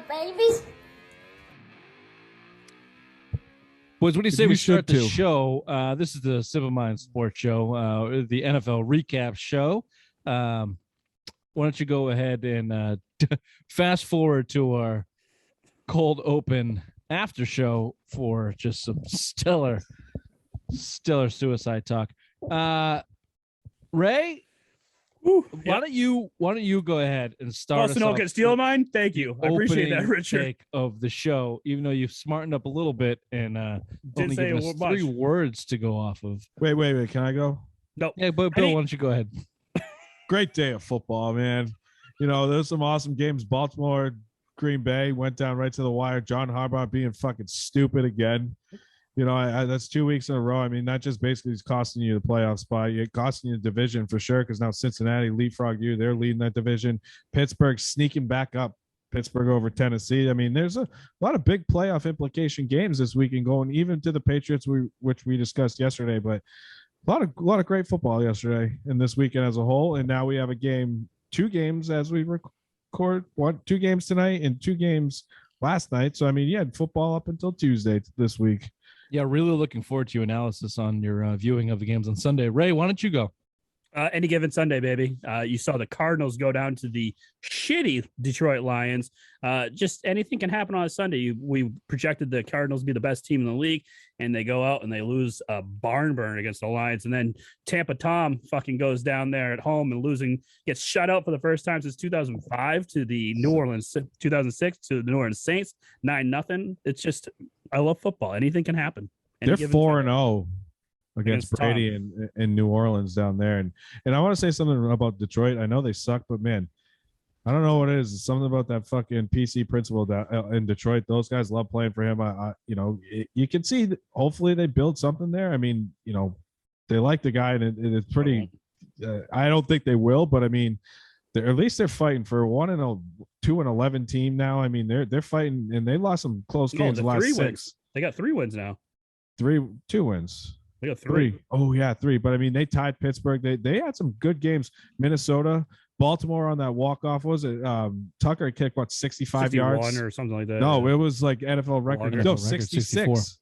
babies. Boys, what do you say we start the show? This is the Civil Mind Sports Show, the NFL recap show. Why don't you go ahead and fast forward to our cold open after show for just some stellar suicide talk. Ray, why don't you go ahead and start us off? Get steal mine. Thank you. I appreciate that, Richard. Take of the show, even though you've smartened up a little bit and only given us 3 words to go off of. Wait. Can I go? No. Yeah, but Bill, why don't you go ahead? Great day of football, man. You know, there's some awesome games. Baltimore, Green Bay went down right to the wire. John Harbaugh being fucking stupid again. You know, that's 2 weeks in a row. I mean, that just basically is costing you the playoff spot. It's costing you the division for sure, because now Cincinnati leapfrogged you. They're leading that division. Pittsburgh sneaking back up. Pittsburgh over Tennessee. I mean, there's a lot of big playoff implication games this weekend, going even to the Patriots, which we discussed yesterday. But a lot of great football yesterday and this weekend as a whole. And now we have 2 games as we record. 2 games tonight and 2 games last night. So I mean, you had football up until Tuesday this week. Yeah, really looking forward to your analysis on your viewing of the games on Sunday. Ray, why don't you go? Any given Sunday, baby. You saw the Cardinals go down to the shitty Detroit Lions. Just anything can happen on a Sunday. We projected the Cardinals to be the best team in the league, and they go out and they lose a barn burn against the Lions. And then Tampa Tom fucking goes down there at home and gets shut out for the first time since 2005 to the New Orleans, 2006 to the New Orleans Saints, 9-0. It's just, I love football. Anything can happen. They're 4-0. Against Brady in New Orleans down there. And I want to say something about Detroit. I know they suck, but man, I don't know what it is. It's something about that fucking PC principal down in Detroit. Those guys love playing for him. You can see that hopefully they build something there. I mean, you know, they like the guy, and it's pretty. I don't think they will, but I mean, at least they're fighting for 2-11 team now. I mean, they're fighting, and they lost some close games. The last 6 wins. They got 3 wins now. 2 wins. They got 3. Oh yeah, 3. But I mean, they tied Pittsburgh. They had some good games. Minnesota, Baltimore on that walk-off. Was it Tucker kicked 65 yards or something like that? No, it was like NFL record. No, 66.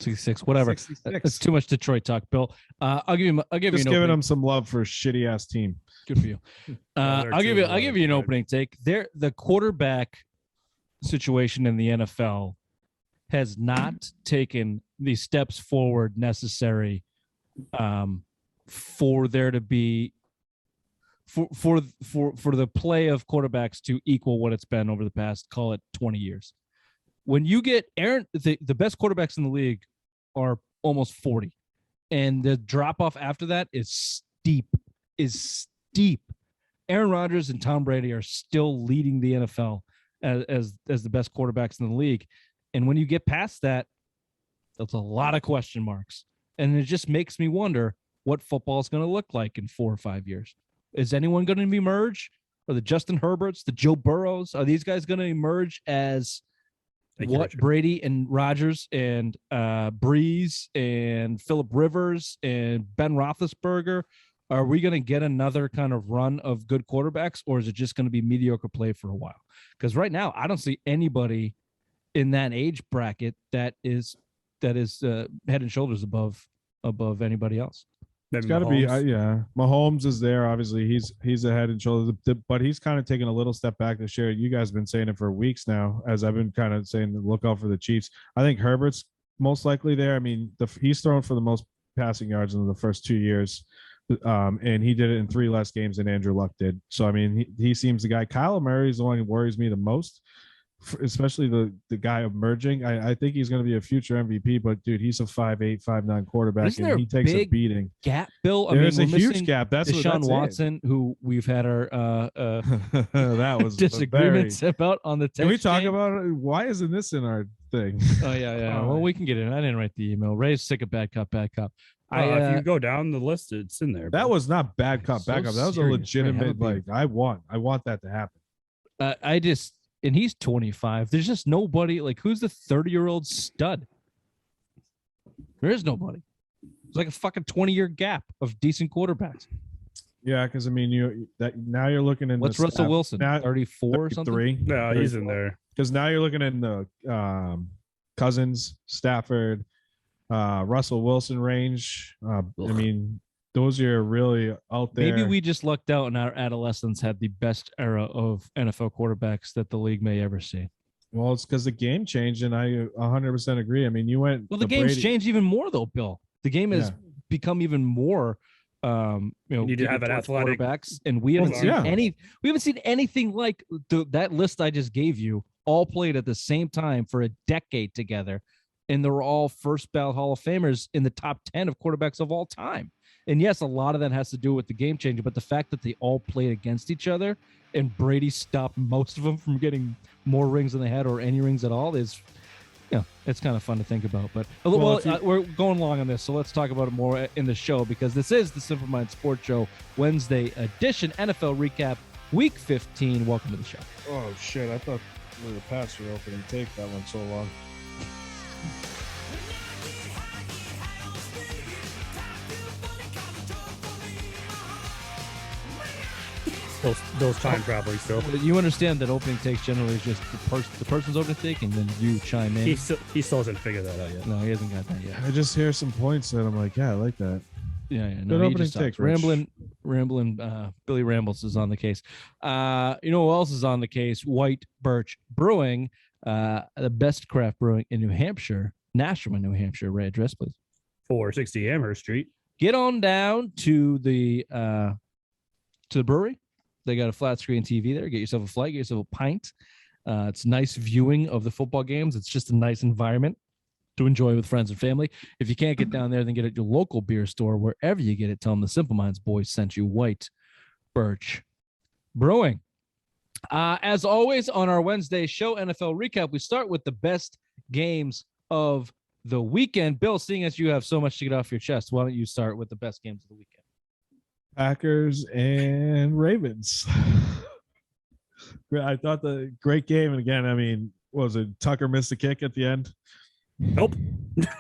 66, whatever. 66. That's too much Detroit talk, Bill. I'll give you. Just giving them some love for a shitty ass team. Good for you. I'll give you an opening take. The quarterback situation in the NFL has not taken the steps forward necessary for there to be for the play of quarterbacks to equal what it's been over the past, call it 20 years. When you get the best quarterbacks in the league are almost 40, and the drop off after that is steep. Aaron Rodgers and Tom Brady are still leading the NFL as the best quarterbacks in the league. And when you get past that, that's a lot of question marks. And it just makes me wonder what football is going to look like in 4 or 5 years. Is anyone going to emerge? Are the Justin Herberts, the Joe Burrows, are these guys going to emerge as what Brady and Rodgers and Breeze and Phillip Rivers and Ben Roethlisberger? Are we going to get another kind of run of good quarterbacks, or is it just going to be mediocre play for a while? Because right now, I don't see anybody in that age bracket that is head and shoulders above anybody else. It's got to be, Mahomes is there. Obviously, he's a head and shoulders, but he's kind of taking a little step back this year. You guys have been saying it for weeks now, as I've been kind of saying, look out for the Chiefs. I think Herbert's most likely there. I mean, he's thrown for the most passing yards in the first 2 years, and he did it in 3 less games than Andrew Luck did. So, I mean, he seems the guy. Kyler Murray is the one who worries me the most, especially the guy emerging. I think he's going to be a future MVP, but dude, he's a 5'8", 5'9" quarterback, and he takes a beating. Gap, Bill. There's a huge gap. That's Deshaun Watson, who we've had our that was disagreements about on the text. Can we talk about it? Why isn't this in our thing? Oh yeah. Well, we can get it. I didn't write the email. Ray's sick of bad cop, bad cop. If you go down the list, it's in there. That was not bad cop, bad cop. That was a legitimate. I want that to happen. And he's 25. There's just nobody. Like, who's the 30-year-old stud? There is nobody. It's like a fucking 20-year gap of decent quarterbacks. Yeah, because I mean, now you're looking in. What's Russell Wilson? 34 or something? No, he's in there. because now you're looking in the Cousins, Stafford, Russell Wilson range. I mean, those are really out there. Maybe we just lucked out and our adolescence had the best era of NFL quarterbacks that the league may ever see. Well, it's because the game changed, and I 100% agree. I mean, you went. Well, the game's changed even more, though, Bill. The game has become even more. You need to have an athletic quarterbacks, and we haven't seen any. We haven't seen anything like that list I just gave you. All played at the same time for a decade together, and they're all first ballot Hall of Famers in the top 10 of quarterbacks of all time. And yes, a lot of that has to do with the game changer, but the fact that they all played against each other and Brady stopped most of them from getting more rings than they had or any rings at all is, it's kind of fun to think about. But we're going long on this, so let's talk about it more in the show, because this is the Simple Mind Sports Show Wednesday edition, NFL recap, Week 15. Welcome to the show. Oh shit! I thought we were past your opening take. That one so long. Those time traveling still. You understand that opening takes generally is just the person's opening take, and then you chime in. He still hasn't figured that out yet. No, he hasn't got that yet. I just hear some points that I'm like, yeah, I like that. Yeah. Good opening take. Rambling. Billy Rambles is on the case. You know who else is on the case? White Birch Brewing, the best craft brewing in New Hampshire, Nashua, New Hampshire. Ray, address, please. 460 Amherst Street. Get on down to the brewery. They got a flat screen TV there. Get yourself a flight. Get yourself a pint. It's nice viewing of the football games. It's just a nice environment to enjoy with friends and family. If you can't get down there, then get it at your local beer store. Wherever you get it, tell them the Simple Minds boys sent you. White Birch Brewing. As always, on our Wednesday show, NFL recap, we start with the best games of the weekend. Bill, seeing as you have so much to get off your chest, why don't you start with the best games of the weekend? Packers and Ravens. I thought the great game, and again, I mean, was it Tucker missed a kick at the end? Nope.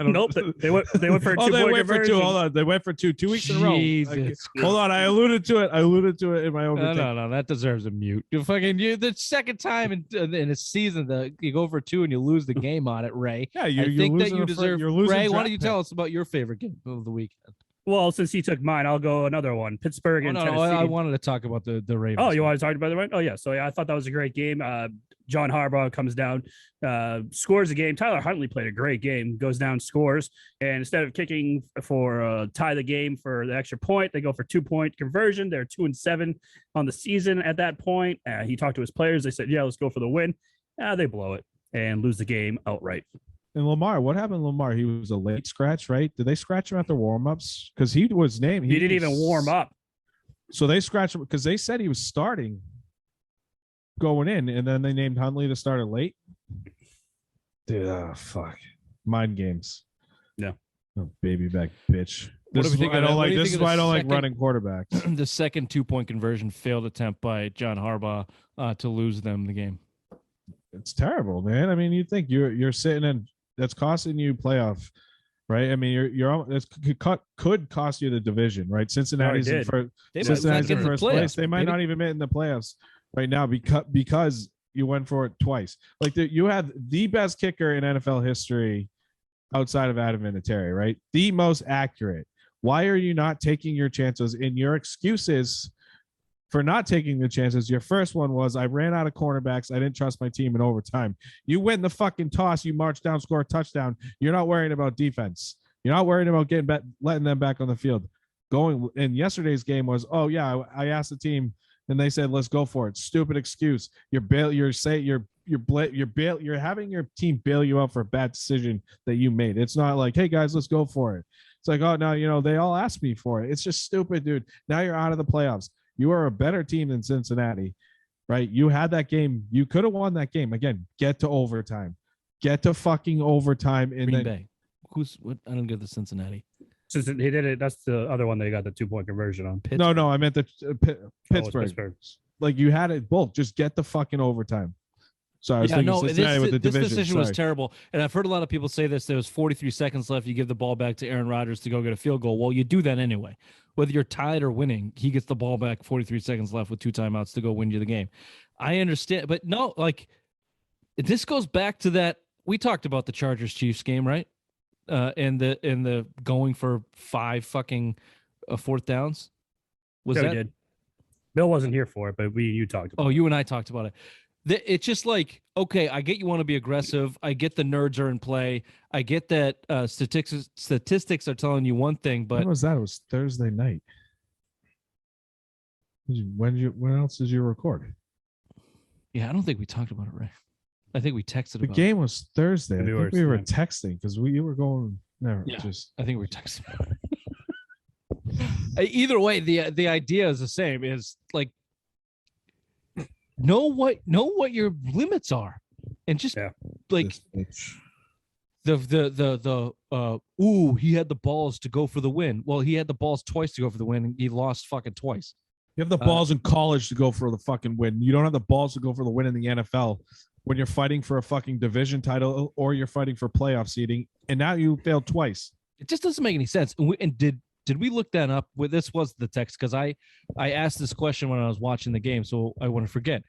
Nope. They went for a two. They went for two. Hold on. They went for 2 weeks in a row. Hold on. I alluded to it in my own. No. That deserves a mute. The second time in a season that you go for 2 and you lose the game on it, Ray. Yeah, I think that you deserve. Ray, why don't you tell us about your favorite game of the weekend? Well, since he took mine, I'll go another one. Pittsburgh and Tennessee. I wanted to talk about the Ravens. Oh, you want to talk about the Ravens? Oh, yeah. So, I thought that was a great game. John Harbaugh comes down, scores a game. Tyler Huntley played a great game, goes down, scores. And instead of kicking for tie the game for the extra point, they go for 2-point conversion. They're 2-7 on the season at that point. He talked to his players. They said, yeah, let's go for the win. They blow it and lose the game outright. And Lamar, what happened to Lamar? He was a late scratch, right? Did they scratch him at the warm-ups? Because he was named. He didn't even warm up. So they scratched him because they said he was starting going in, and then they named Huntley the starter late. Dude, fuck. Mind games. Yeah. Oh, baby back bitch. This is why I don't like running quarterbacks. The second 2-point conversion failed attempt by John Harbaugh to lose them the game. It's terrible, man. I mean, you think you're sitting in. That's costing you playoff, right? I mean, it could cost you the division, right? Cincinnati's in first place. They might not even be in the playoffs right now because you went for it twice. Like you had the best kicker in NFL history outside of Adam Vinatieri, right? The most accurate. Why are you not taking your chances? And your excuses for not taking the chances. Your first one was, I ran out of cornerbacks. I didn't trust my team in overtime. You win the fucking toss. You march down, score a touchdown. You're not worrying about defense. You're not worrying about letting them back on the field. Going in yesterday's game was, oh yeah, I asked the team and they said, let's go for it. Stupid excuse. You're having your team bail you out for a bad decision that you made. It's not like, hey guys, let's go for it. It's like, oh no, they all asked me for it. It's just stupid, dude. Now you're out of the playoffs. You are a better team than Cincinnati, right? You had that game. You could have won that game. Again, get to overtime. Get to fucking overtime. And Green Bay. What? I don't get the Cincinnati. Since he did it, that's the other one they got the 2-point conversion on. Pittsburgh. No, I meant the Pittsburgh. Like you had it both. Just get the fucking overtime. Sorry, I was thinking Cincinnati with the division. This decision was terrible. And I've heard a lot of people say this. There was 43 seconds left. You give the ball back to Aaron Rodgers to go get a field goal. Well, you do that anyway. Whether you're tied or winning, he gets the ball back 43 seconds left with 2 timeouts to go win you the game. I understand. But no, like this goes back to that we talked about the Chargers Chiefs game, right? And the going for 5 fucking fourth downs. Was Yeah, that? we did. Bill wasn't here for it, but you talked about Oh, it. you and I talked about it. It's just like, okay, I get you want to be aggressive. I get the nerds are in play. I get that statistics are telling you one thing, but When was that? It was Thursday night. When else did you record? yeah, I don't think we talked about it, right? I think we texted The about game was Thursday. I Maybe think we we're- were yeah. texting because you were going. Never Yeah. just. it. I think we were texting about it. Either way, the idea is the same. Is like know what your limits are, and just Yeah. like ooh, he had the balls to go for the win. Well, he had the balls twice to go for the win, and he lost fucking twice. You have the balls in college to go for the fucking win. You don't have the balls to go for the win in the NFL when you're fighting for a fucking division title or you're fighting for playoff seeding, and now you failed twice. It just doesn't make any sense. And did we look that up? Well, this was the text because I asked this question when I was watching the game, so I want to forget.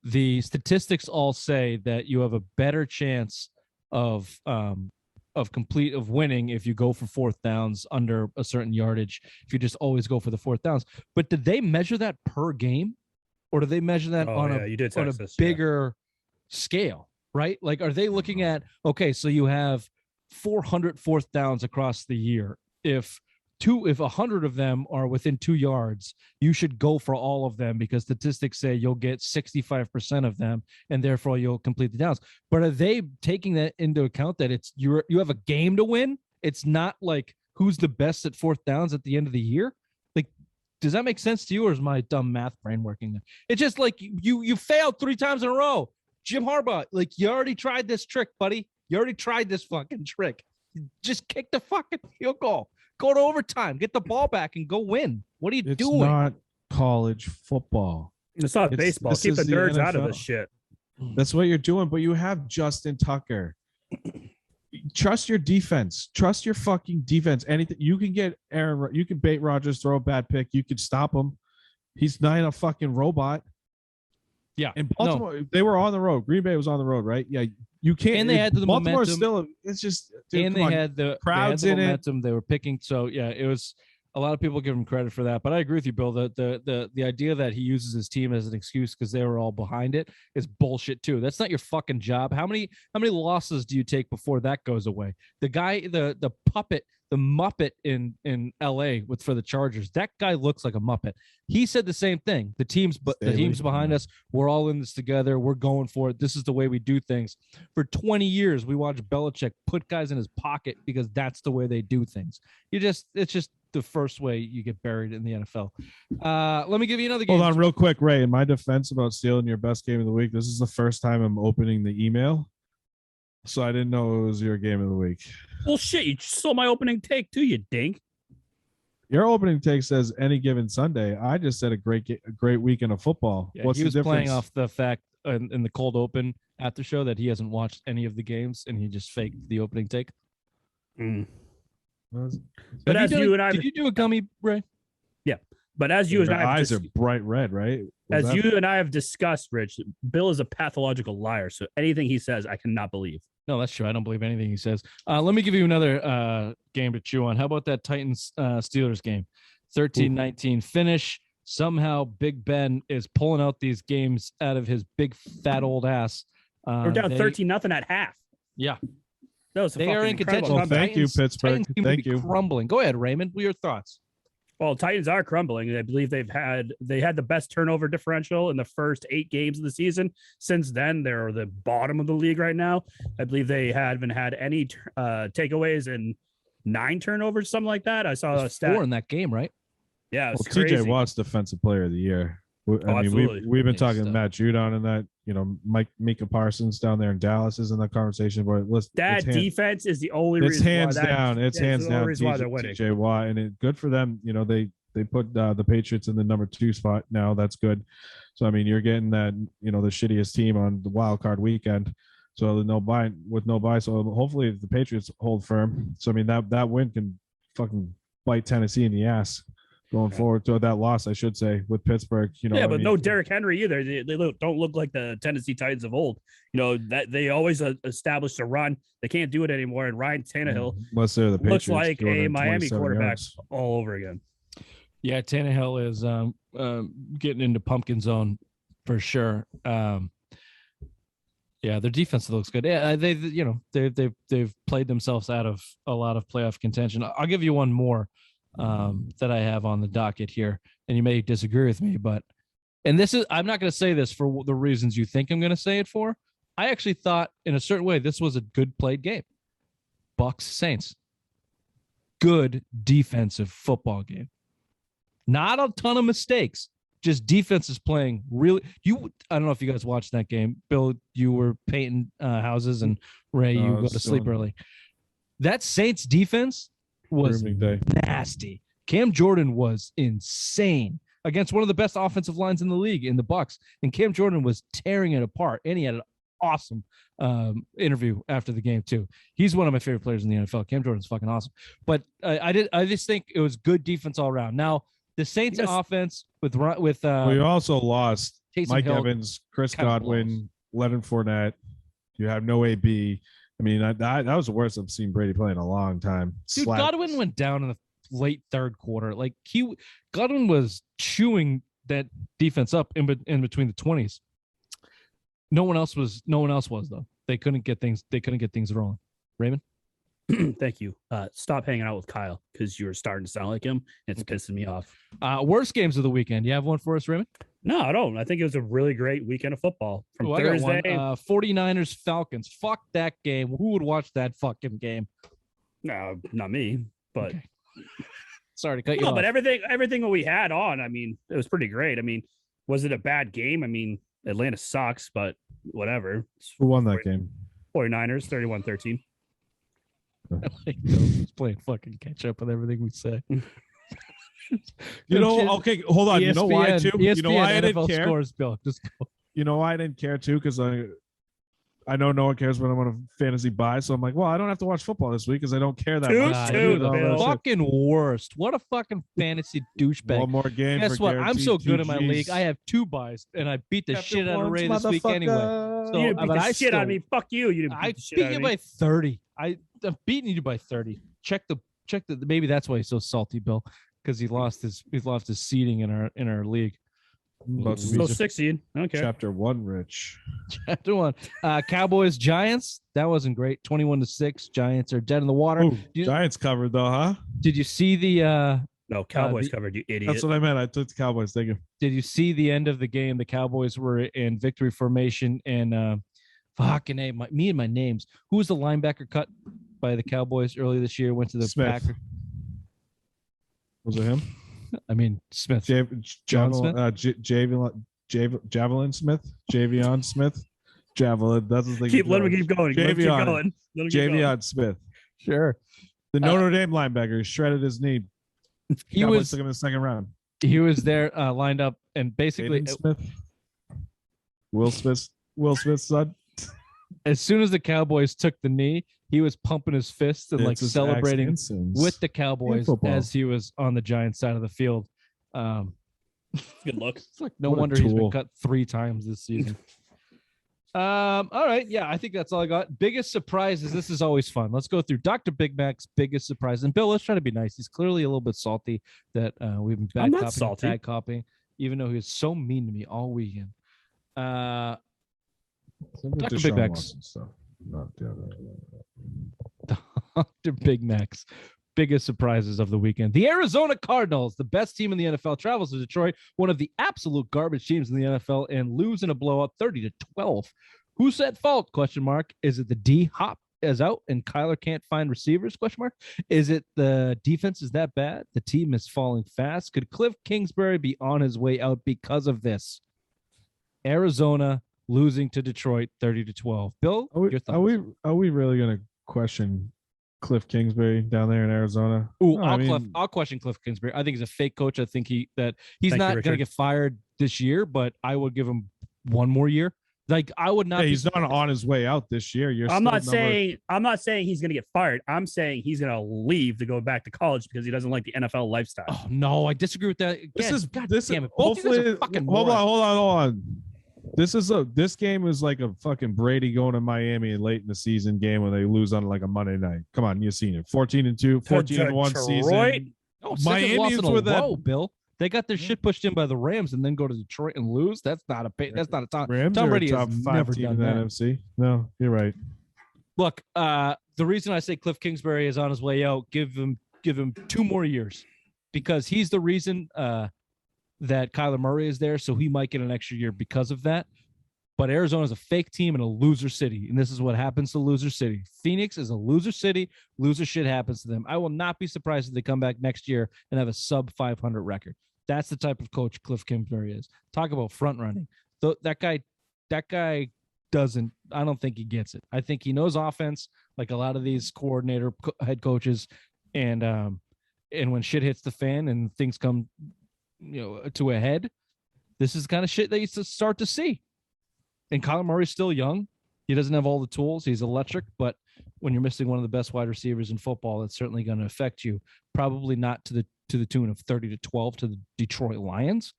The statistics all say that you have a better chance of winning if you go for fourth downs under a certain yardage. If you just always go for the fourth downs, but did they measure that per game, or do they measure that Oh, on yeah, you did text a us, yeah. bigger scale? Right? Like, are they looking at, okay, so you have 400 fourth downs across the year. If 100 of them are within 2 yards, you should go for all of them because statistics say you'll get 65% of them and therefore you'll complete the downs. But are they taking that into account that it's you have a game to win? It's not like who's the best at fourth downs at the end of the year? Like, does that make sense to you, or is my dumb math brain working there? It's just like you failed 3 times in a row. Jim Harbaugh, like, you already tried this trick, buddy. You already tried this fucking trick. Just kick the fucking field goal. Go to overtime. Get the ball back and go win. What are you It's doing? not college football. It's not baseball. this Keep the is the nerds out of NFL. this shit. That's what you're doing. But you have Justin Tucker. Trust your defense. Trust your fucking defense. Anything you can get Aaron. You can bait Rodgers, throw a bad pick. You can stop him. He's not a fucking robot. Yeah. And Baltimore, they were on the road. Green Bay was on the road, right? Yeah, you can't. And they had the Baltimore's momentum. still. It's just. Dude, And come they on. had the crowds they had in the it. momentum. They were picking. So yeah, it was a lot of people give him credit for that. But I agree with you, Bill. The idea that he uses his team as an excuse because they were all behind it is bullshit too. That's not your fucking job. How many losses do you take before that goes away? The guy, the puppet, the Muppet in LA for the Chargers, that guy looks like a Muppet. He said the same thing. The team's behind us. We're all in this together. We're going for it. This is the way we do things. For 20 years, we watched Belichick put guys in his pocket because that's the way they do things. It's just the first way you get buried in the NFL. Let me give you another game. Hold on, real quick, Ray. In my defense about stealing your best game of the week, this is the first time I'm opening the email, so I didn't know it was your game of the week. Well, shit, you stole my opening take too, you dink. Your opening take says any given Sunday. I just said a great weekend of football. Yeah, What's he the was difference? playing off the fact in the cold open after show that he hasn't watched any of the games and he just faked the opening take. But as you and I, did you do a gummy, Ray? but as you and Your I, have eyes dis- are bright red, right? Was as that- you and I have discussed, Rich, Bill is a pathological liar. So anything he says, I cannot believe. No, that's true. I don't believe anything he says. Let me give you another game to chew on. How about that Titans Steelers game? 13-19 finish. Somehow Big Ben is pulling out these games out of his big fat old ass. We're down 13-0 at half. Yeah. That was a They are fucking in incredible contention. Well, comeback. thank you, Pittsburgh. Titans seem to Thank be you. crumbling. Go ahead, Raymond. What are your thoughts? Well, Titans are crumbling. I believe they had the best turnover differential in the first 8 games of the season. Since then, they're the bottom of the league right now. I believe they haven't had any takeaways in 9 turnovers, something like that. I saw a There's stat. 4 in that game, right? Yeah, it was Well, crazy. TJ Watt's defensive player of the year. I mean, absolutely. we've been Yeah, talking stuff. Matt Judon and that. You know, Micah Parsons down there in Dallas is in that conversation. But listen, That it's defense is the only it's reason hands why that, down. It's yeah, hands the only down. reason why they're winning. TJ Watt, and it good for them. You know, they put the Patriots in the number 2 spot now. That's good. So I mean, you're getting that, you know, the shittiest team on the wild card weekend. So no buy. So hopefully the Patriots hold firm. So I mean that win can fucking bite Tennessee in the ass. going forward to that loss, I should say, with Pittsburgh. You know, Yeah, I but mean, no Derrick Henry either. They don't look like the Tennessee Titans of old. You know that they always established a run. They can't do it anymore. And Ryan Tannehill unless they're the looks Patriots, like a 227 Miami quarterback yards. all over again. Yeah, Tannehill is getting into pumpkin zone for sure. Yeah, their defense looks good. Yeah, they've played themselves out of a lot of playoff contention. I'll give you one more that I have on the docket here, and you may disagree with me, and this is, I'm not going to say this for the reasons you think I'm going to say it for. I actually thought in a certain way this was a good played game. Bucks Saints. Good defensive football game. Not a ton of mistakes. Just defense is playing really. I don't know if you guys watched that game. Bill, you were painting houses, and Ray, you go to sleep early. That Saints defense was nasty. Cam Jordan was insane against one of the best offensive lines in the league in the Bucks, and Cam Jordan was tearing it apart. And he had an awesome interview after the game too. He's one of my favorite players in the NFL. Cam Jordan's fucking awesome. But I just think it was good defense all around. Now the Saints offense with we also lost Taysom Mike Hill, Evans, Chris Godwin, Leonard Fournette. You have no AB. I mean, that was the worst I've seen Brady play in a long time. Dude, Godwin went down in the late third quarter. Like Godwin was chewing that defense up in between the 20s. No one else was though. They couldn't get things rolling. Raymond? Thank you. Stop hanging out with Kyle because you're starting to sound like him. It's pissing me off. Worst games of the weekend. You have one for us, Raymond? No, I don't. I think it was a really great weekend of football from Thursday. 49ers Falcons. Fuck that game. Who would watch that fucking game? No, not me. But okay. Sorry to cut you off. But everything that we had on, I mean, it was pretty great. I mean, was it a bad game? I mean, Atlanta sucks, but whatever. Who won that game? 49ers, 31-13. I like those playing fucking catch up with everything we say. Okay, hold on. ESPN, you know why too? ESPN, you know why I didn't NFL care? Scores, Bill. Just go. You know why I didn't care too? Because I know no one cares when I'm on a fantasy buy, so I'm like, well, I don't have to watch football this week because I don't care that much. Dude, fucking worst. What a fucking fantasy douchebag. One more game. Guess what? I'm so good in my league. I have 2 buys, and I beat the shit out of Ray this week anyway. So, you didn't beat the shit out of me. Fuck you. You didn't beat the shit out of me. I beat you by 30. I'm beating you by 30. Check the. Maybe that's why he's so salty, Bill, because he lost his seeding in our league. So 16. Okay. Chapter 1, Rich. Chapter 1. Cowboys Giants. That wasn't great. 21-6. Giants are dead in the water. Ooh, Giants covered though, huh? Did you see the? No, Cowboys covered. You idiot. That's what I meant. I took the Cowboys. Thank you. Did you see the end of the game? The Cowboys were in victory formation, and fucking A, me and my names. Who was the linebacker cut by the Cowboys early this year? Went to the Packers. Was it him? I mean, Smith. Javelin Smith. Javion Smith. Javelin. That's the thing. Let him keep going. Javion Smith. Sure. The Notre Dame linebacker shredded his knee. He Cowboys took him in the second round. He was there lined up, and basically Will Smith's son. As soon as the Cowboys took the knee, he was pumping his fists and like celebrating with the Cowboys as he was on the Giants side of the field. Good luck. It's like no wonder he's been cut 3 times this season. All right. Yeah, I think that's all I got. Biggest surprises. This is always fun. Let's go through Dr. Big Mac's biggest surprise. And Bill, let's try to be nice. He's clearly a little bit salty that we've been bad copying, even though he was so mean to me all weekend. Dr. Big Mac's. Dr. Big Mac's biggest surprises of the weekend. The Arizona Cardinals, the best team in the NFL, travels to Detroit, one of the absolute garbage teams in the NFL, and lose in a blowout 30-12. Who's at fault? ? Is it the D Hop is out and Kyler can't find receivers? ? Is it the defense is that bad? The team is falling fast. Could Cliff Kingsbury be on his way out because of this? Arizona losing to Detroit 30-12. Bill, your thoughts? Are we really going to question Cliff Kingsbury down there in Arizona? Ooh, I'll question Cliff Kingsbury. I think he's a fake coach. I think he's not going to get fired this year, but I would give him one more year Like I would not. Hey, be he's not surprised. on his way out this year. I'm not saying he's going to get fired. I'm saying he's going to leave to go back to college because he doesn't like the NFL lifestyle. Oh no, I disagree with that. Again, This damn is it. Both of you guys hopefully. are fucking Hold morons. on. This game is like a fucking Brady going to Miami late in the season game when they lose on like a Monday night. Come on, you've seen it. 14-2, 14-1 season. Oh, Miami Miami is in a with that- row, Bill. They got their shit pushed in by the Rams and then go to Detroit and lose. That's not a Tom. Rams Tom are Brady a top has 5 never team done in the that. NFC. No, you're right. Look, the reason I say Cliff Kingsbury is on his way out, give him 2 more years, because he's the reason that Kyler Murray is there. So he might get an extra year because of that. But Arizona is a fake team in a loser city, and this is what happens to loser city. Phoenix is a loser city. Loser shit happens to them. I will not be surprised if they come back next year and have a sub 500 record. That's the type of coach Cliff Kingsbury is. Talk about front running. That guy doesn't. I don't think he gets it. I think he knows offense like a lot of these head coaches, and when shit hits the fan and things come, to a head, this is the kind of shit that you start to see. And Kyler Murray's still young. He doesn't have all the tools. He's electric, but when you're missing one of the best wide receivers in football, it's certainly going to affect you. Probably not to the tune of 30-12 to the Detroit Lions,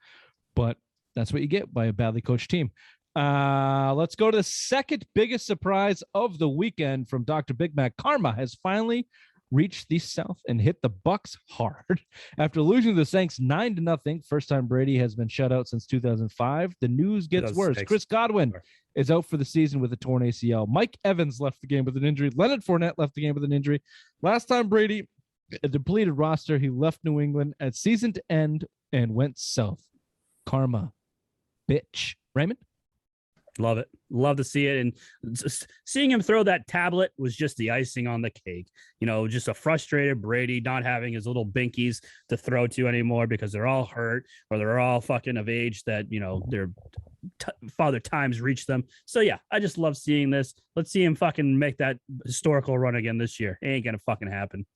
but that's what you get by a badly coached team. Let's go to the second biggest surprise of the weekend from Dr. Big Mac. Karma has finally reached the South and hit the Bucks hard after losing to the Saints 9-0. First time Brady has been shut out since 2005. The news gets worse. Chris Godwin is out for the season with a torn ACL. Mike Evans left the game with an injury. Leonard Fournette left the game with an injury. Last time Brady, a depleted roster, he left New England at season to end and went south. Karma, bitch. Raymond? Love it. Love to see it. And just seeing him throw that tablet was just the icing on the cake. Just a frustrated Brady not having his little binkies to throw to anymore because they're all hurt or they're all fucking of age that, their father times reach them. So, yeah, I just love seeing this. Let's see him fucking make that historical run again this year. It ain't going to fucking happen.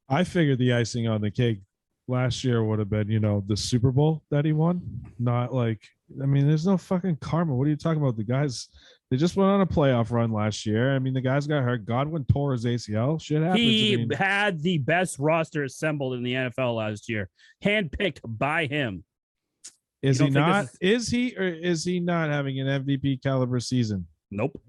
I figured the icing on the cake last year would have been, the Super Bowl that he won. Not like, there's no fucking karma. What are you talking about? The guys, they just went on a playoff run last year. The guys got hurt. Godwin tore his ACL. Shit happens. He had the best roster assembled in the NFL last year, handpicked by him. Is he not? Is he, or is he not having an MVP caliber season? Nope.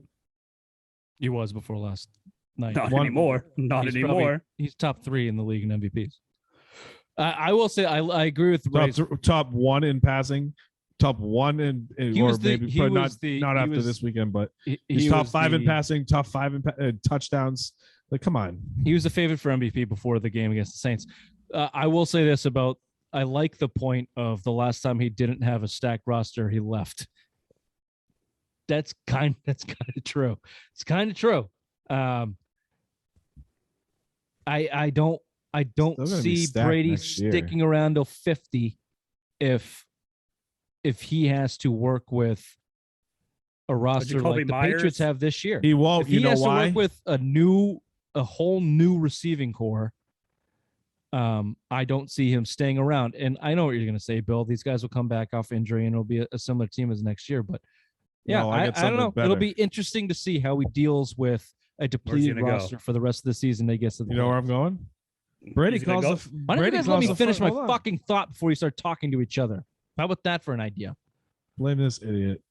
He was before last night. Not anymore. Not anymore. He's top 3 in the league in MVPs. I will say I agree with top 1 in passing, top 1 in or maybe not after this weekend, but he's top 5 in passing, top 5 in touchdowns. Like, come on. He was the favorite for MVP before the game against the Saints. I will say this about, I like the point of the last time he didn't have a stacked roster, he left. That's kind of true. It's kind of true. I don't see Brady sticking around till 50 if he has to work with a roster like the Patriots have this year. He won't. If he has to work with a whole new receiving core, I don't see him staying around. And I know what you're going to say, Bill. These guys will come back off injury and it'll be a similar team as next year. But yeah, I don't know. It'll be interesting to see how he deals with a depleted roster for the rest of the season. They get to the know where I'm going? Brady calls. Why don't you guys let me finish my fucking thought before you start talking to each other? How about that for an idea? Blame this idiot.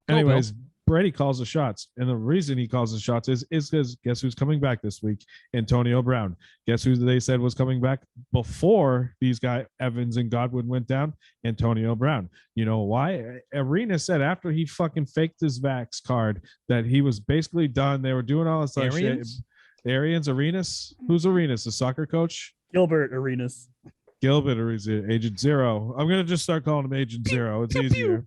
Anyways, Brady calls the shots, and the reason he calls the shots is because guess who's coming back this week? Antonio Brown. Guess who they said was coming back before these guys Evans and Godwin went down? Antonio Brown. You know why? Arena said after he fucking faked his vax card that he was basically done. They were doing all this stuff. Arians, Arenas? Who's Arenas? The soccer coach? Gilbert Arenas. Gilbert Arenas, Agent Zero. I'm going to just start calling him Agent Zero. It's easier.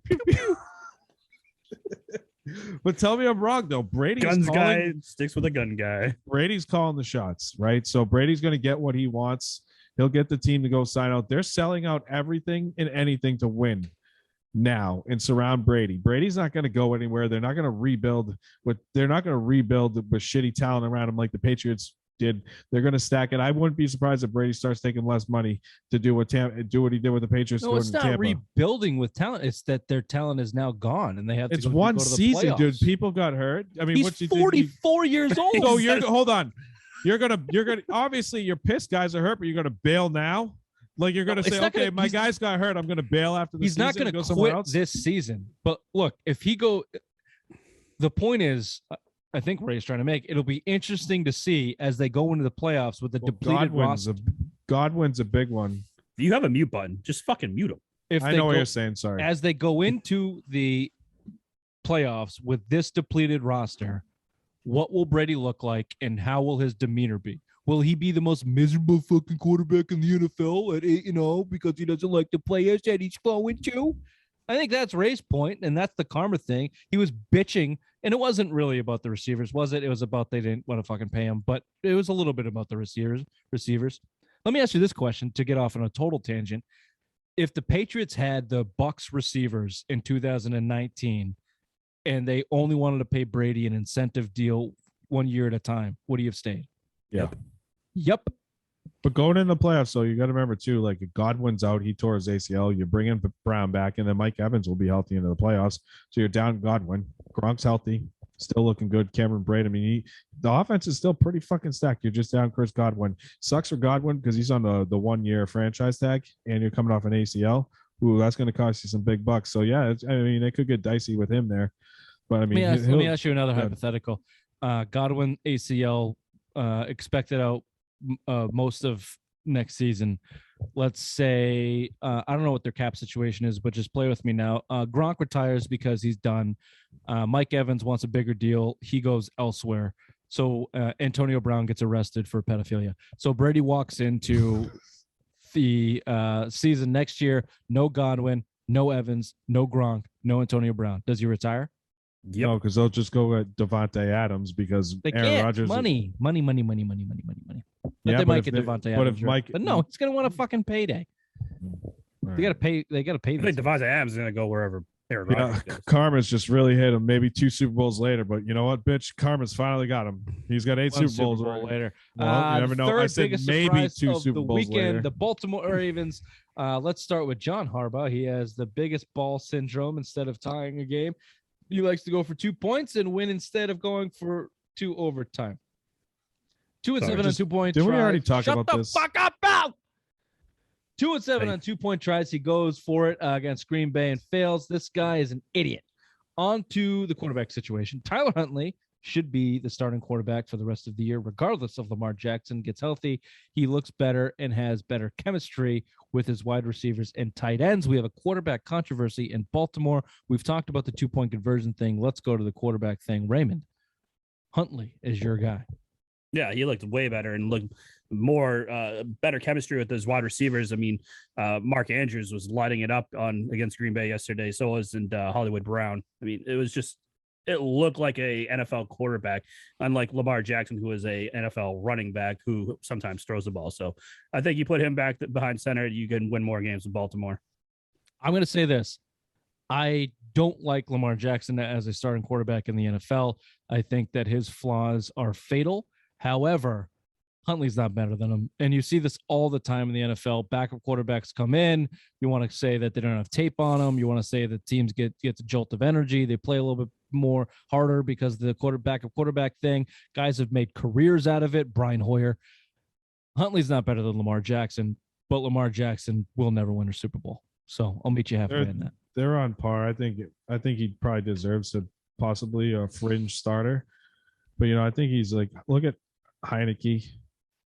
But tell me I'm wrong, though. Brady's guy sticks with a gun guy. Brady's calling the shots, right? So Brady's going to get what he wants. He'll get the team to go sign out. They're selling out everything and anything to win now and surround Brady. Brady's not going to go anywhere. They're not going to rebuild with shitty talent around him like the Patriots did. They're going to stack it. I wouldn't be surprised if Brady starts taking less money to do what he did with the Patriots. No, it's not rebuilding with talent. It's that their talent is now gone, and they have to It's go one to the season, playoffs. dude. People got hurt. I mean, He's 44 years old. So hold on. You're gonna obviously you're pissed guys are hurt, but you're gonna bail now. Like you're gonna say, okay, my guys got hurt. I'm gonna bail after the season. He's not gonna go somewhere quit else this season. But look, if he go, the point is, I think Ray's trying to make, it'll be interesting to see as they go into the playoffs with the depleted roster. Godwin's a big one. If you have a mute button, just fucking mute him. I know what you're saying. Sorry. As they go into the playoffs with this depleted roster, what will Brady look like and how will his demeanor be? Will he be the most miserable fucking quarterback in the NFL at 8-0 because he doesn't like the players that he's going to? I think that's Ray's point, and that's the karma thing. He was bitching, and it wasn't really about the receivers, was it? It was about they didn't want to fucking pay him, but it was a little bit about the receivers. Let me ask you this question to get off on a total tangent. If the Patriots had the Bucs receivers in 2019 and they only wanted to pay Brady an incentive deal 1 year at a time, would he have stayed? Yep. But going in the playoffs, so you got to remember too, like if Godwin's out, he tore his ACL. You bring in Brown back, and then Mike Evans will be healthy into the playoffs. So you're down Godwin. Gronk's healthy, still looking good. Cameron Braid. I mean, the offense is still pretty fucking stacked. You're just down Chris Godwin. Sucks for Godwin because he's on the 1 year franchise tag, and you're coming off an ACL. Ooh, that's going to cost you some big bucks. So yeah, I mean, it could get dicey with him there. But I mean, let me ask you another hypothetical. Godwin ACL expected out most of next season. Let's say I don't know what their cap situation is, but just play with me now. Gronk retires because he's done. Mike Evans wants a bigger deal. He goes elsewhere. So Antonio Brown gets arrested for pedophilia. So Brady walks into the season next year. No Godwin, no Evans, no Gronk, no Antonio Brown. Does he retire? Yep. No, because they'll just go with Devontae Adams because they Aaron Rodgers money. But yeah, they might get Devontae Adams. But no, he's gonna want a fucking payday. Right. They gotta pay. I think Devontae Adams is gonna go wherever Aaron Rodgers goes. Karma's just really hit him. Maybe 2 Super Bowls later, but you know what, bitch? Karma's finally got him. He's got 8 Super Bowls later. Well, you never know. I said maybe 2 Super Bowls later. The Baltimore Ravens. Let's start with John Harbaugh. He has the biggest ball syndrome. Instead of tying a game, he likes to go for 2 points and win instead of going for 2 overtime. 2-7 on 2 point tries. Did we already talk about this? Shut the fuck up, Al! 2-7 on 2 point tries. He goes for it against Green Bay and fails. This guy is an idiot. On to the quarterback situation. Tyler Huntley should be the starting quarterback for the rest of the year, regardless of Lamar Jackson gets healthy. He looks better and has better chemistry with his wide receivers and tight ends. We have a quarterback controversy in Baltimore. We've talked about the 2-point conversion thing. Let's go to the quarterback thing. Raymond, Huntley is your guy. Yeah, he looked way better and looked more better chemistry with his wide receivers. I mean, Mark Andrews was lighting it up against Green Bay yesterday. So was Hollywood Brown. I mean, it looked like a NFL quarterback, unlike Lamar Jackson, who is a NFL running back who sometimes throws the ball. So I think you put him back behind center, you can win more games in Baltimore. I'm going to say this. I don't like Lamar Jackson as a starting quarterback in the NFL. I think that his flaws are fatal. However, Huntley's not better than him. And you see this all the time in the NFL. Backup quarterbacks come in. You want to say that they don't have tape on them. You want to say that teams get a jolt of energy. They play a little bit more harder because the quarterback thing. Guys have made careers out of it. Brian Hoyer. Huntley's not better than Lamar Jackson, but Lamar Jackson will never win a Super Bowl. So I'll meet you halfway in that. They're on par. I think he probably deserves to possibly a fringe starter. But, I think he's like, look at Heineke.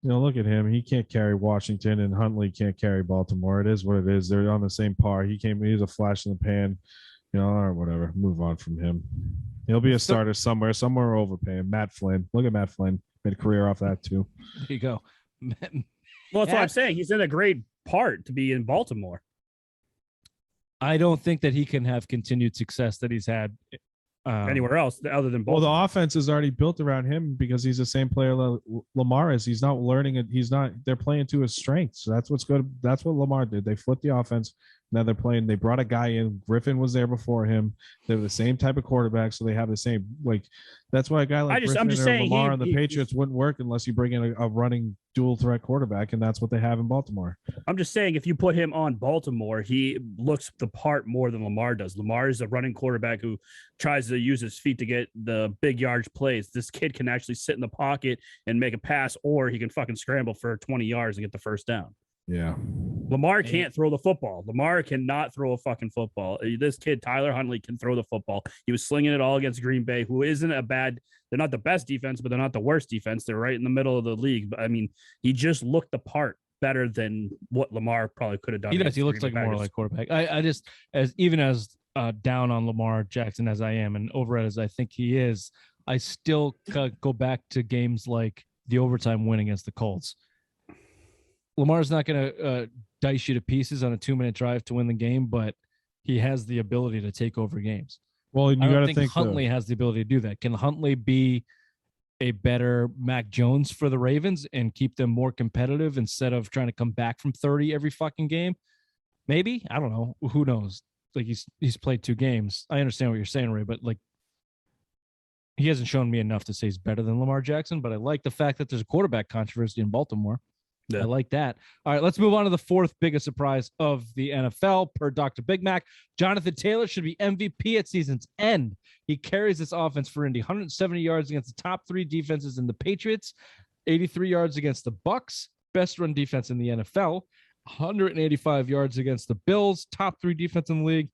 Look at him. He can't carry Washington, and Huntley can't carry Baltimore. It is what it is. They're on the same par. He's a flash in the pan, or whatever. Move on from him. He'll be a starter somewhere overpay him. Matt Flynn. Look at Matt Flynn. Made a career off that too. There you go. Well, that's what I'm saying. He's in a great part to be in Baltimore. I don't think that he can have continued success that he's had anywhere else other than Baltimore. Well, the offense is already built around him because he's the same player Lamar is. He's not learning it. They're playing to his strengths. So that's what's good. That's what Lamar did. They flipped the offense Now they're playing. They brought a guy in. Griffin was there before him. They're the same type of quarterback, so they have the same like. That's why a guy like Griffin I'm just or saying Lamar on the Patriots wouldn't work unless you bring in a running dual threat quarterback, and that's what they have in Baltimore. I'm just saying if you put him on Baltimore, he looks the part more than Lamar does. Lamar is a running quarterback who tries to use his feet to get the big yardage plays. This kid can actually sit in the pocket and make a pass, or he can fucking scramble for 20 yards and get the first down. Yeah. Lamar can't throw the football. Lamar cannot throw a fucking football. This kid, Tyler Huntley, can throw the football. He was slinging it all against Green Bay, who isn't a bad, they're not the best defense, but they're not the worst defense. They're right in the middle of the league. But I mean, he just looked the part better than what Lamar probably could have done. He does. He looks like more like quarterback. I just, as down on Lamar Jackson as I am and overrated as I think he is, I still go back to games like the overtime win against the Colts. Lamar's not going to dice you to pieces on a 2-minute drive to win the game, but he has the ability to take over games. Well, you got to think Huntley has the ability to do that. Can Huntley be a better Mac Jones for the Ravens and keep them more competitive instead of trying to come back from 30 every fucking game? Maybe. I don't know. Who knows? Like he's played 2 games. I understand what you're saying, Ray, but like he hasn't shown me enough to say he's better than Lamar Jackson, but I like the fact that there's a quarterback controversy in Baltimore. Yeah. I like that. All right, let's move on to the 4th biggest surprise of the NFL per Dr. Big Mac. Jonathan Taylor should be MVP at season's end. He carries this offense for Indy. 170 yards against the top 3 defenses in the Patriots, 83 yards against the Bucks, best run defense in the NFL, 185 yards against the Bills, top 3 defense in the league.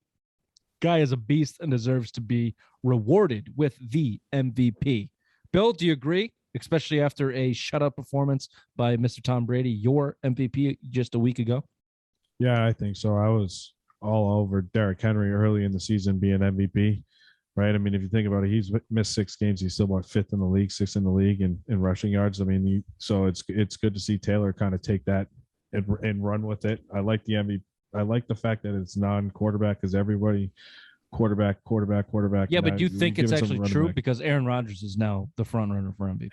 Guy is a beast and deserves to be rewarded with the MVP. Bill, do you agree? Especially after a shutout performance by Mr. Tom Brady, your MVP just a week ago? Yeah, I think so. I was all over Derrick Henry early in the season being MVP, right? I mean, if you think about it, he's missed 6 games. He's still about 5th in the league, 6th in the league in rushing yards. I mean, so it's good to see Taylor kind of take that and run with it. I like the MVP. I like the fact that it's non-quarterback because everybody quarterback. Yeah, but do you think it's actually true? Because Aaron Rodgers is now the front runner for MVP.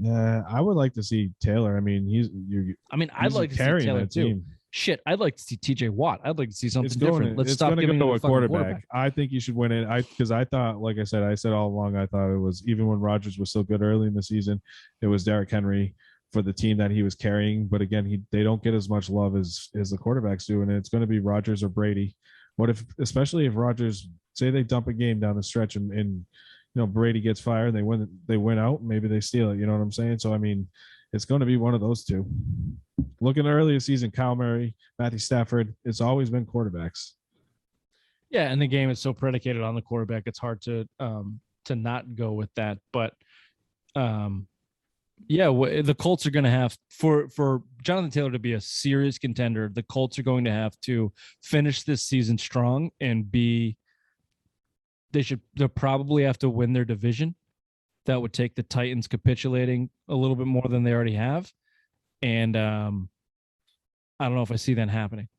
Yeah, I would like to see Taylor. I mean, I'd like to see Taylor too. Shit, I'd like to see TJ Watt. I'd like to see something different. Let's stop giving him a quarterback. I think you should win it. Because I thought, like I said all along, I thought it was, even when Rodgers was so good early in the season, it was Derrick Henry for the team that he was carrying. But again, they don't get as much love as the quarterbacks do, and it's going to be Rodgers or Brady. What if, especially if Rodgers, say they dump a game down the stretch and Brady gets fired, they win out, maybe they steal it. You know what I'm saying? So I mean, it's going to be one of those two. Looking earlier season, Kyle Murray, Matthew Stafford, it's always been quarterbacks. Yeah, and the game is so predicated on the quarterback, it's hard to not go with that. But yeah, the Colts are going to have for Jonathan Taylor to be a serious contender. The Colts are going to have to finish this season strong and they'll probably have to win their division. That would take the Titans capitulating a little bit more than they already have. And I don't know if I see that happening.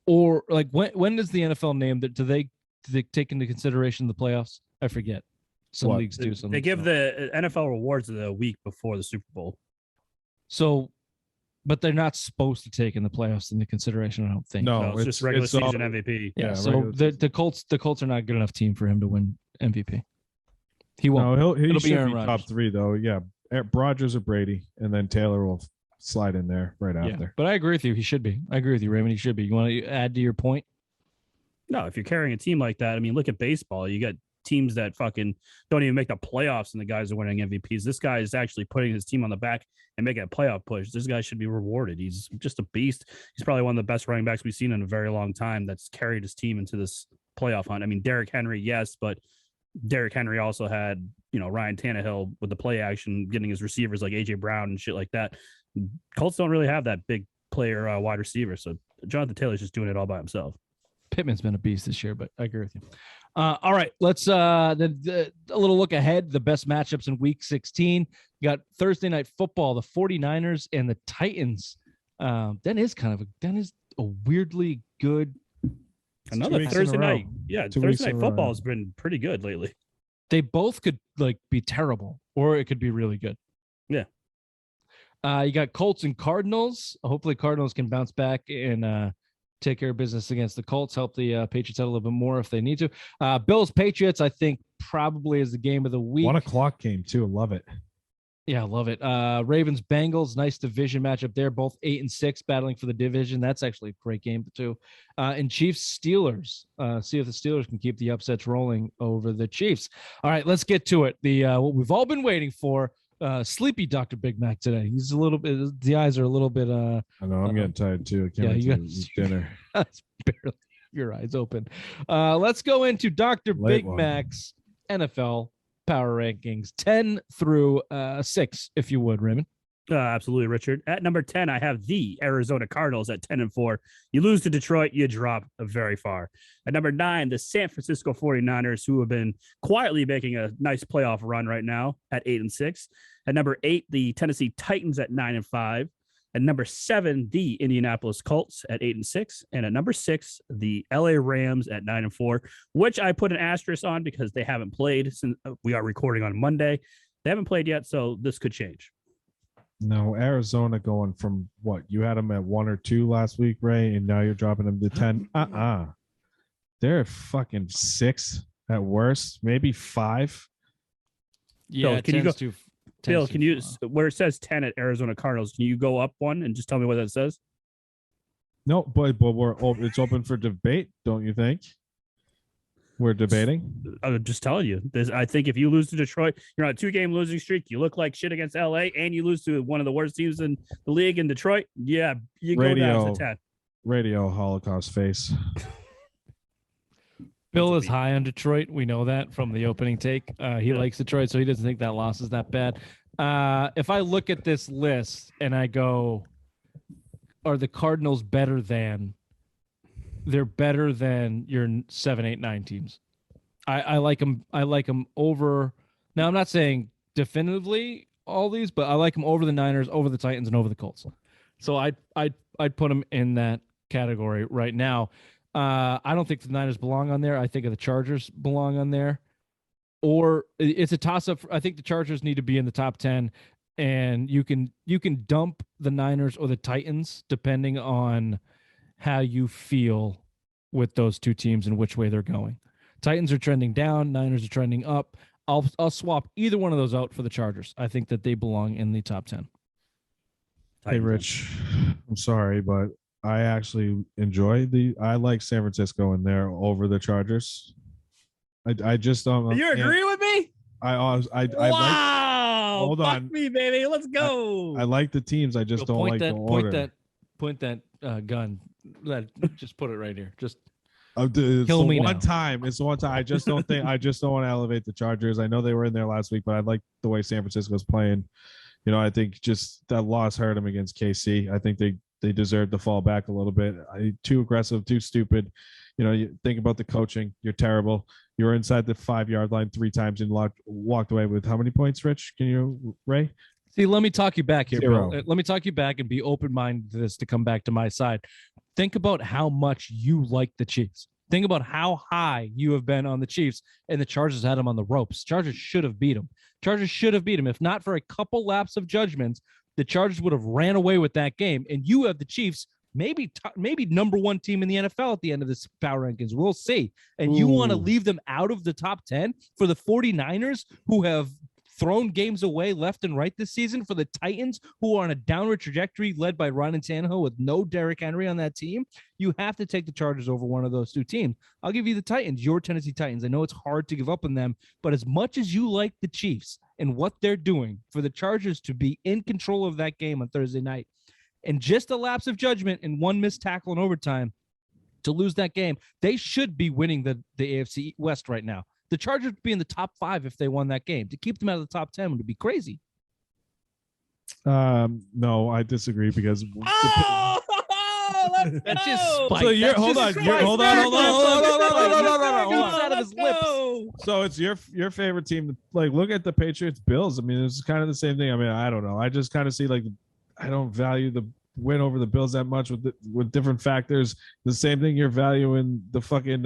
Or like when does the NFL name that do they take into consideration the playoffs? I forget. Some leagues do. They give the NFL rewards the week before the Super Bowl. So, but they're not supposed to take in the playoffs into consideration. I don't think. No, it's just regular season MVP. Yeah. So the Colts are not a good enough team for him to win MVP. He won't. No, he should be top 3 though. Yeah, Rodgers or Brady, and then Taylor will slide in there right after. But I agree with you. He should be. I agree with you, Raymond. He should be. You want to add to your point? No, if you're carrying a team like that, I mean, look at baseball. You got teams that fucking don't even make the playoffs and the guys are winning MVPs. This guy is actually putting his team on the back and making a playoff push. This guy should be rewarded. He's just a beast. He's probably one of the best running backs we've seen in a very long time that's carried his team into this playoff hunt. I mean, Derrick Henry, yes, but Derrick Henry also had, Ryan Tannehill with the play action, getting his receivers like AJ Brown and shit like that. Colts don't really have that big player wide receiver. So Jonathan Taylor's just doing it all by himself. Pittman's been a beast this year, but I agree with you. All right, let's a little look ahead. The best matchups in Week 16. You got Thursday Night Football, the 49ers and the Titans. That is a weirdly good. Another Thursday night. Yeah, Thursday Night Football has been pretty good lately. They both could be terrible, or it could be really good. Yeah. You got Colts and Cardinals. Hopefully, Cardinals can bounce back and take care of business against the Colts, help the Patriots out a little bit more if they need to. Bills Patriots, I think probably is the game of the week. 1:00 game too. Love it. Yeah, love it. Ravens Bengals, nice division matchup there. Both 8-6 battling for the division. That's actually a great game too. And Chiefs Steelers. See if the Steelers can keep the upsets rolling over the Chiefs. All right, let's get to it. The what we've all been waiting for. Sleepy Dr. Big Mac today. He's a little bit. The eyes are a little bit. I know. I'm getting tired too. I can't wait to eat dinner. That's barely your eyes open. Let's go into Dr. Big one. Mac's NFL power rankings 10 through 6, if you would, Raymond. Absolutely, Richard. At number 10, I have the Arizona Cardinals at 10-4. You lose to Detroit, you drop very far. At number 9, the San Francisco 49ers, who have been quietly making a nice playoff run right now at 8-6. At number 8, the Tennessee Titans at 9-5. At number 7, the Indianapolis Colts at 8-6. And at number 6, the LA Rams at 9-4, which I put an asterisk on because they haven't played since we are recording on Monday. They haven't played yet, so this could change. No, Arizona going from what? You had them at 1 or 2 last week, Ray, and now you're dropping them to 10. They're fucking 6 at worst, maybe 5. Yeah, so can you go? Bill, can you, where it says 10 at Arizona Cardinals, can you go up one and just tell me what that says? No, but it's open for debate, don't you think? We're debating. I'm just telling you. I think if you lose to Detroit, you're on a 2-game losing streak. You look like shit against LA, and you lose to one of the worst teams in the league in Detroit. Yeah, you go down to 10. Radio Holocaust face. Bill is high on Detroit. We know that from the opening take. He likes Detroit, so he doesn't think that loss is that bad. If I look at this list and I go, are the Cardinals better than? They're better than your 7, 8, 9 teams. I like them. I like them over. Now, I'm not saying definitively all these, but I like them over the Niners, over the Titans, and over the Colts. So I'd put them in that category right now. I don't think the Niners belong on there. I think the Chargers belong on there. Or it's a toss-up. I think the Chargers need to be in the top 10, and you can dump the Niners or the Titans depending on how you feel with those two teams and which way they're going. Titans are trending down. Niners are trending up. I'll swap either one of those out for the Chargers. I think that they belong in the top 10. Hey, Rich, I'm sorry, but I actually enjoy I like San Francisco in there over the Chargers. I just don't. You agree with me? Wow. Hold on. Me, baby. Let's go. I like the teams. I just don't like the order. Point that gun. Just put it right here. Just it's kill me one now. time. It's the one time. I just don't want to elevate the Chargers. I know they were in there last week, but I like the way San Francisco's playing. You know, I think just that loss hurt them against KC. I think they deserve to fall back a little bit. Too aggressive, too stupid. You know, you think about the coaching. You're terrible. You were inside the 5-yard line 3 times and walked away with how many points, Rich? Can you, Ray? See, let me talk you back here, 0. Bill. Let me talk you back and be open-minded to this to come back to my side. Think about how much you like the Chiefs. Think about how high you have been on the Chiefs, and the Chargers had them on the ropes. Chargers should have beat them. If not for a couple laps of judgments, the Chargers would have ran away with that game. And you have the Chiefs, maybe number 1 team in the NFL at the end of this power rankings. We'll see. And you want to leave them out of the top 10 for the 49ers, who have thrown games away left and right this season, for the Titans, who are on a downward trajectory led by Ryan Tannehill with no Derrick Henry on that team. You have to take the Chargers over one of those 2 teams. I'll give you the Titans, your Tennessee Titans. I know it's hard to give up on them, but as much as you like the Chiefs and what they're doing, for the Chargers to be in control of that game on Thursday night, and just a lapse of judgment and 1 missed tackle in overtime to lose that game, they should be winning the AFC West right now. The Chargers would be in the top 5 if they won that game. To keep them out of the top 10 would be crazy. No, I disagree because that's just spite. So you're hold on. Out of his lips. So it's your favorite team. Like, look at the Patriots Bills. I mean, it's kind of the same thing. I mean, I don't know. I just kind of see, like, I don't value the win over the Bills that much with different factors. The same thing you're valuing the fucking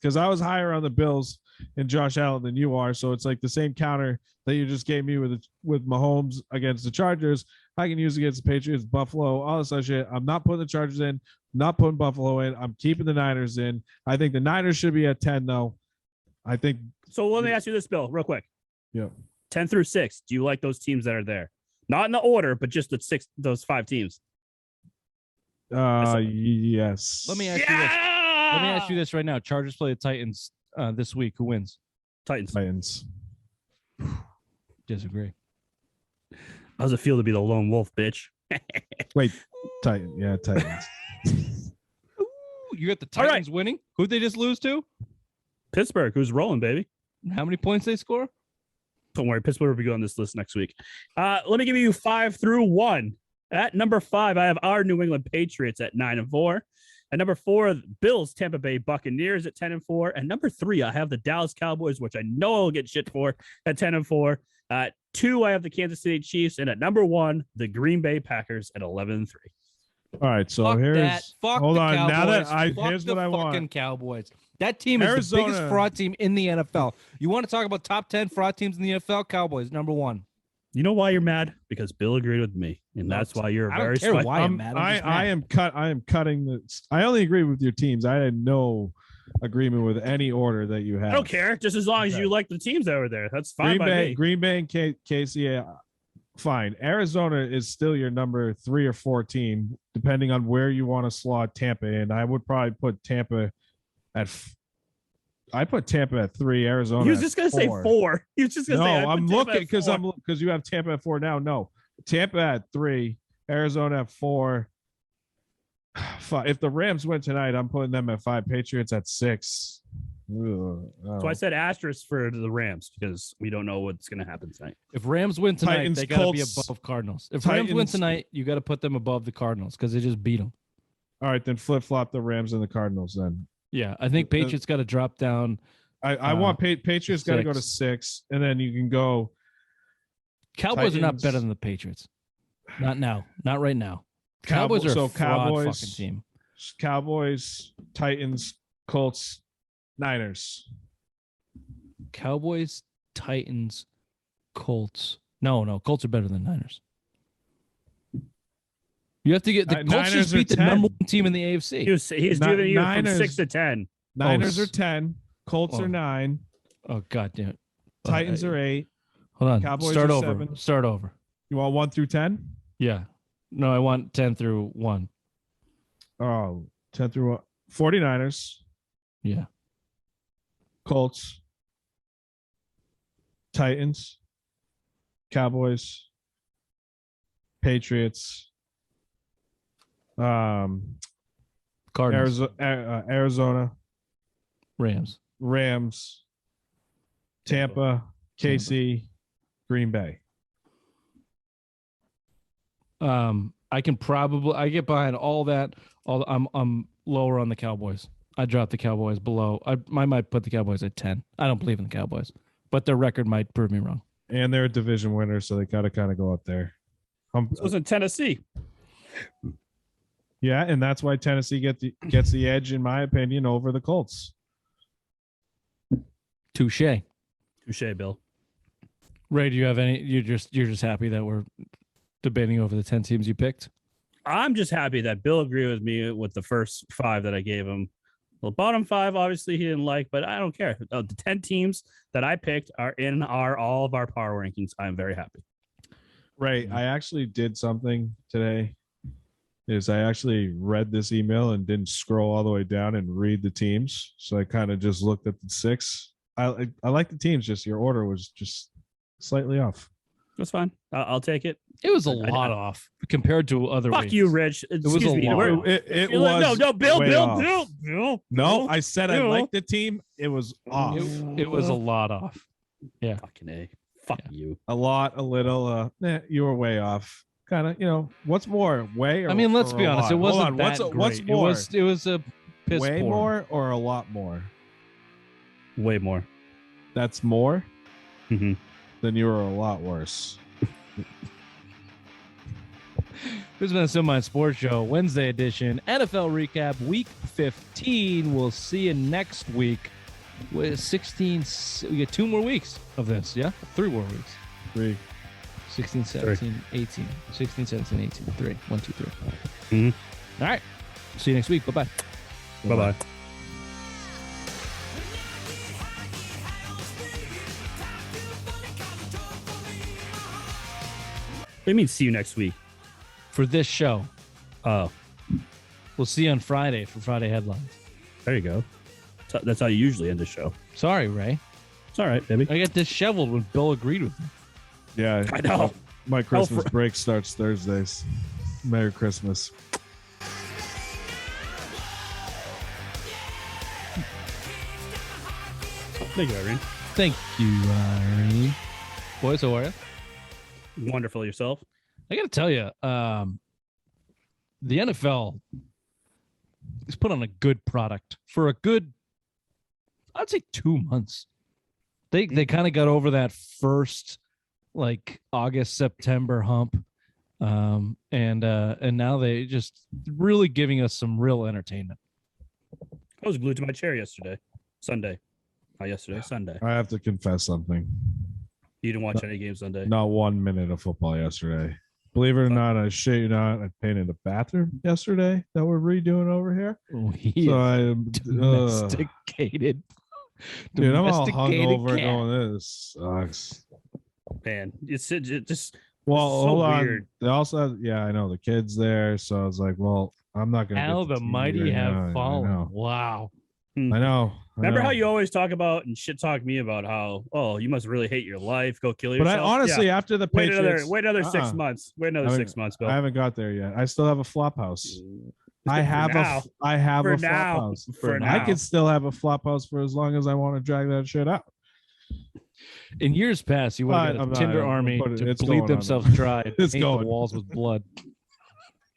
because I was higher on the Bills and Josh Allen than you are. So it's like the same counter that you just gave me with Mahomes against the Chargers. I can use against the Patriots, Buffalo, all this other shit. I'm not putting the Chargers in, not putting Buffalo in. I'm keeping the Niners in. I think the Niners should be at 10, though. I think. So let me ask you this, Bill, real quick. Yeah. 10 through 6. Do you like those teams that are there? Not in the order, but just those 5 teams. Yes. Let me ask you this. Let me ask you this right now. Chargers play the Titans this week. Who wins? Titans. Disagree. How does it feel to be the lone wolf, bitch? Wait, Titans. Yeah, Titans. Ooh, you got the Titans winning. Who'd they just lose to? Pittsburgh, who's rolling, baby. How many points they score? Don't worry, Pittsburgh will be on this list next week. Let me give you 5 through 1. At number 5, I have our New England Patriots at 9-4. At number 4, Bills Tampa Bay Buccaneers at 10-4. And number 3, I have the Dallas Cowboys, which I know I'll get shit for, at 10-4. 2, I have the Kansas City Chiefs, and at number 1, the Green Bay Packers at 11-3. All right, so Fuck here's that. Fuck hold the on. Cowboys. Now that Fuck here's the what I fucking want. Cowboys. That team is the Arizona. biggest fraud team in the NFL. You want to talk about top 10 fraud teams in the NFL? Cowboys, number 1. You know why you're mad? Because Bill agreed with me, and that's why you're I don't very care sweaty. why I'm mad. I'm just mad. I am cutting the. I only agree with your teams. I had no agreement with any order that you have. I don't care, just as long as you like the teams that were there. That's fine by me. Green Bay and KC, fine. Arizona is still your number 3 or 4 team, depending on where you want to slot Tampa in. I would probably put Tampa at. I put Tampa at 3, Arizona. He was just gonna say 4. He was just gonna say. No, I'm looking because you have Tampa at 4 now. No, Tampa at 3, Arizona at 4. 5. If the Rams win tonight, I'm putting them at 5. Patriots at 6. So I said asterisk for the Rams because we don't know what's going to happen tonight. If Rams win tonight, Titans, they got to be Colts, above Cardinals. If Rams win Titans. tonight, you got to put them above the Cardinals because they just beat them. All right, then flip flop the Rams and the Cardinals. Then Yeah, I think Patriots got to drop down. I want Patriots got to go to 6, and then you can go. Cowboys are not Titans. better than the Patriots. Not now. Not right now. Cowboys are a fraud fucking team. Cowboys, Titans, Colts, Niners. Cowboys, Titans, Colts. No, Colts are better than Niners. You have to get the Colts Niners just beat are the 10. number 1 team in the AFC. He's giving you from Niners. 6 to 10. Niners are 10. Colts are 9. Oh god damn it. Titans are 8. Hold on. Cowboys Start are over. 7. Start over. You want 1 through 10? Yeah. No, I want 10 through 1. Oh, 10 through 1. 49ers, Yeah. Colts, Titans, Cowboys, Patriots, Cardinals, Arizona, Rams. Rams, Tampa, KC, Green Bay. I get behind all that. I'm lower on the Cowboys. I dropped the Cowboys below. I might put the Cowboys at 10. I don't believe in the Cowboys, but their record might prove me wrong. And they're a division winner, so they got to kind of go up there. This was in Tennessee. Yeah, and that's why Tennessee gets the edge, in my opinion, over the Colts. Touche. Touche, Bill. Ray, do you have any? You're just happy that we're debating over the 10 teams you picked? I'm just happy that Bill agreed with me with the first 5 that I gave him. The bottom 5, obviously, he didn't like, but I don't care. The 10 teams that I picked are in all of our power rankings. I'm very happy. Ray, I actually did something today. I actually read this email and didn't scroll all the way down and read the teams. So I kind of just looked at the 6. I like the teams, just your order was just slightly off. That's fine. I'll take it. It was a lot off compared to other Fuck weeks. you, Rich. was a lot. It was no, Bill. No, I said I Bill. liked the team. It was off. It was a lot off. Yeah. Fucking A. Fuck you. A lot, a little. You were way off. Kind of, what's more, way? Or, I mean, let's or be a honest. lot? It wasn't Hold on, that what's great. more? It was a piss way poor. more or a lot more? Way more. That's more. Mm-hmm. Then you were a lot worse. This has been a Semi Sports Show, Wednesday edition, NFL recap, week 15. We'll see you next week with 16. We get 2 more weeks of this, yeah? 3 more weeks. 3. 16, 17, 18. 16, 17, 18. 3. 1, 2, 3. Mm-hmm. All right. See you next week. Bye-bye. Bye-bye. What do you mean, see you next week? For this show. Oh, We'll see you on Friday for Friday headlines. there you go. That's how you usually end the show. Sorry, Ray. It's all right, baby. I got disheveled when Bill agreed with me. Yeah, I know. My Christmas break starts Thursdays. Merry Christmas. Thank you, Irene. Thank you, Irene. Boys, how are you? Wonderful yourself. I got to tell you, the NFL has put on a good product for a good, I'd say 2 months. They kind of got over that first like August, September hump. And now they just really giving us some real entertainment. I was glued to my chair Sunday. Not yesterday, Sunday. I have to confess something. You didn't watch any games Sunday? Not 1 minute of football yesterday. Believe it or not, I shit you not, I painted a bathroom yesterday that we're redoing over here. So I am domesticated. Dude, I'm all hungover cat. going, this sucks. Man, it just Well, so hold on. weird. They also have, yeah, I know the kids there. So I was like, well, I'm not going to. How the mighty have fallen. Wow. I know. Remember how you always talk about and shit talk me about how, oh, you must really hate your life. Go kill But yourself. I honestly, Yeah. after the wait Patriots, another 6 months. Wait another 6 months, Bill. I haven't got there yet. I still have a flop house. I have now. a flop now. house. For I now. can still have a flop house for as long as I want to drag that shit out. In years past, you would have got a Tinder army to it's bleed going on. themselves dry and It's paint going. the walls with blood.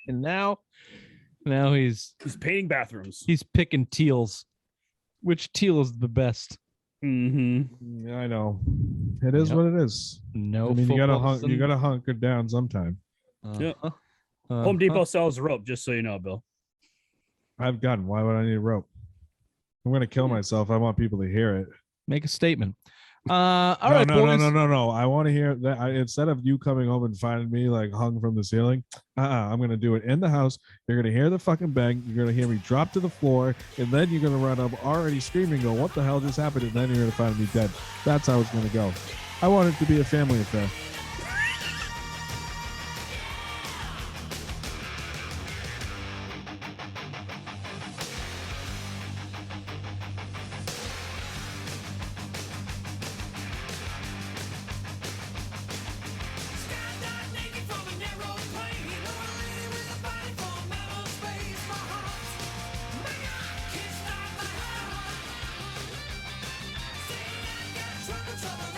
And now he's painting bathrooms. He's picking teals. Which teal is the best? Mm-hmm. Yeah, I know. It is what it is. No, I mean, you footballs gotta hunker down sometime. Yep. Home Depot sells rope, just so you know, Bill. I've gotten. Why would I need a rope? I'm gonna kill myself. I want people to hear it. Make a statement. All right, boys. No. I want to hear that. Instead of you coming home and finding me like hung from the ceiling, I'm gonna do it in the house. You're gonna hear the fucking bang. You're gonna hear me drop to the floor, and then you're gonna run up already screaming, "Go! What the hell just happened?" And then you're gonna find me dead. That's how it's gonna go. I want it to be a family affair. Trouble.